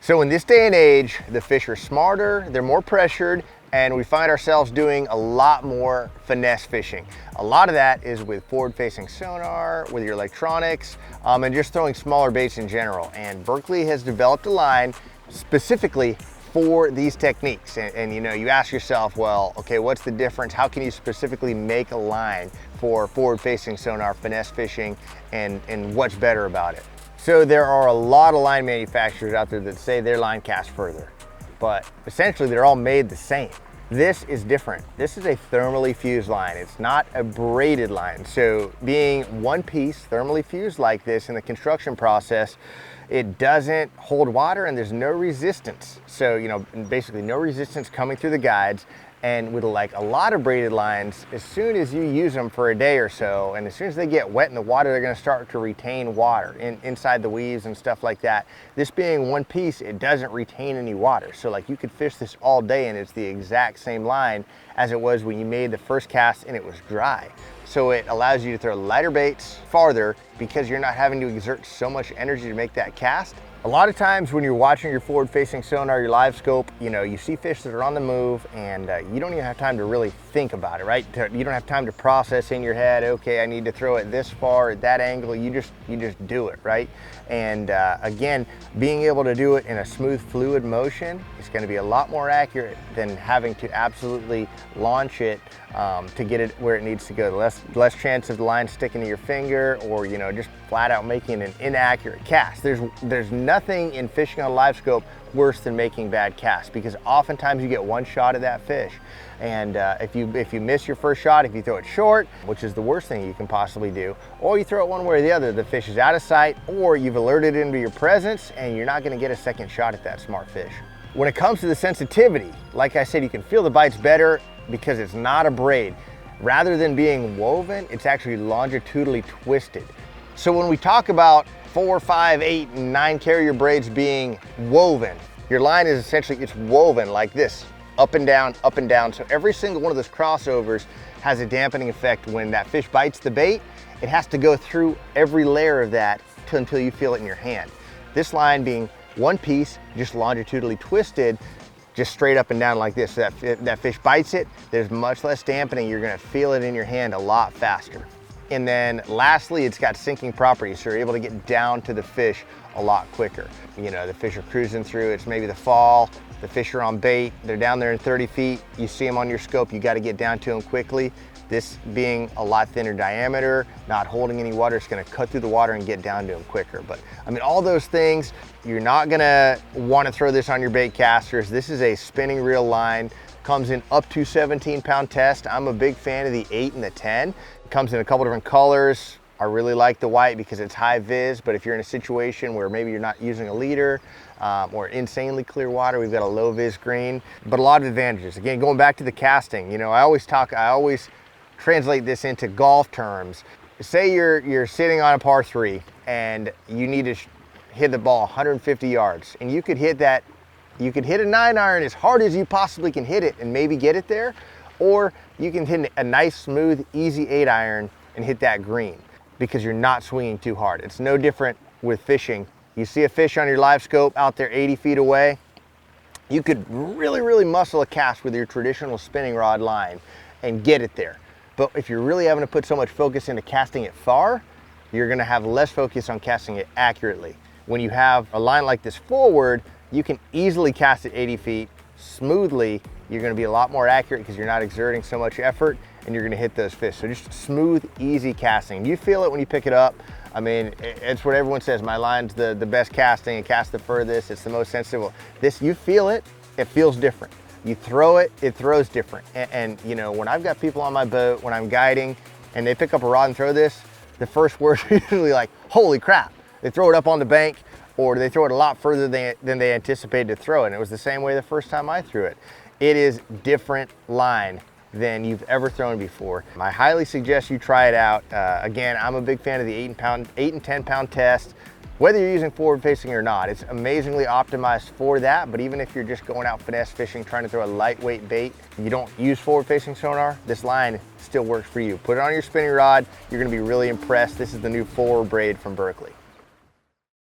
So in this day and age, the fish are smarter, they're more pressured, and we find ourselves doing a lot more finesse fishing. A lot of that is with forward-facing sonar, with your electronics, and just throwing smaller baits in general. And Berkley has developed a line specifically for these techniques. And you know, you ask yourself, well, okay, what's the difference? How can you specifically make a line for forward-facing sonar, finesse fishing, and what's better about it? So there are a lot of line manufacturers out there that say their line casts further, but essentially they're all made the same. This is different. This is a thermally fused line. It's not a braided line. So being one piece, thermally fused like this in the construction process, it doesn't hold water and there's no resistance. So, you know, basically no resistance coming through the guides. And with like a lot of braided lines, as soon as you use them for a day or so, and as soon as they get wet in the water, they're gonna start to retain water inside the weaves and stuff like that. This being one piece, it doesn't retain any water. So like you could fish this all day and it's the exact same line as it was when you made the first cast and it was dry. So it allows you to throw lighter baits farther because you're not having to exert so much energy to make that cast. A lot of times when you're watching your forward-facing sonar, your live scope, you know, you see fish that are on the move and you don't even have time to really think about it, right? You don't have time to process in your head, okay, I need to throw it this far at that angle. You just do it, right? And again, being able to do it in a smooth, fluid motion is going to be a lot more accurate than having to absolutely launch it to get it where it needs to go. Less chance of the line sticking to your finger, or you know, just flat out making an inaccurate cast. There's nothing in fishing on live scope worse than making bad casts, because oftentimes you get one shot at that fish, and if you miss your first shot, if you throw it short, which is the worst thing you can possibly do, or you throw it one way or the other, the fish is out of sight, or you've alerted it into your presence and you're not going to get a second shot at that smart fish. When it comes to the sensitivity, like I said, you can feel the bites better because it's not a braid. Rather than being woven, it's actually longitudinally twisted. So when we talk about 4, 5, 8, and 9 carrier braids being woven, your line is essentially, it's woven like this, up and down, up and down. So every single one of those crossovers has a dampening effect. When that fish bites the bait, it has to go through every layer of that until you feel it in your hand. This line being one piece, just longitudinally twisted, just straight up and down like this. So that fish bites it, there's much less dampening. You're gonna feel it in your hand a lot faster. And then lastly, it's got sinking properties, so you're able to get down to the fish a lot quicker. You know, the fish are cruising through, it's maybe the fall, the fish are on bait, they're down there in 30 feet, you see them on your scope, you gotta get down to them quickly. This being a lot thinner diameter, not holding any water, it's gonna cut through the water and get down to them quicker. But I mean, all those things, you're not gonna wanna throw this on your bait casters. This is a spinning reel line, comes in up to 17-pound test. I'm a big fan of the 8 and the 10. It comes in a couple different colors. I really like the white because it's high vis, but if you're in a situation where maybe you're not using a leader or insanely clear water, we've got a low vis green, but a lot of advantages. Again, going back to the casting, you know, I always translate this into golf terms. Say you're sitting on a par 3 and you need to hit the ball 150 yards, and you could hit a 9-iron as hard as you possibly can hit it and maybe get it there, or you can hit a nice, smooth, easy 8-iron and hit that green because you're not swinging too hard. It's no different with fishing. You see a fish on your live scope out there 80 feet away, you could really muscle a cast with your traditional spinning rod line and get it there. But if you're really having to put so much focus into casting it far, you're gonna have less focus on casting it accurately. When you have a line like this forward, you can easily cast it 80 feet smoothly. You're gonna be a lot more accurate because you're not exerting so much effort and you're gonna hit those fish. So just smooth, easy casting. You feel it when you pick it up. I mean, it's what everyone says, my line's the best casting, it casts the furthest, it's the most sensitive. This, you feel it, it feels different. You throw it, it throws different. And you know, when I've got people on my boat, when I'm guiding, and they pick up a rod and throw this, the first words are usually like, holy crap. They throw it up on the bank, or they throw it a lot further than they anticipated to throw it. And it was the same way the first time I threw it. It is different line than you've ever thrown before. I highly suggest you try it out. Again, I'm a big fan of the 8 and 10-pound test. Whether you're using forward facing or not, it's amazingly optimized for that. But even if you're just going out finesse fishing, trying to throw a lightweight bait, you don't use forward facing sonar, this line still works for you. Put it on your spinning rod, you're gonna be really impressed. This is the new Forward Braid from Berkley.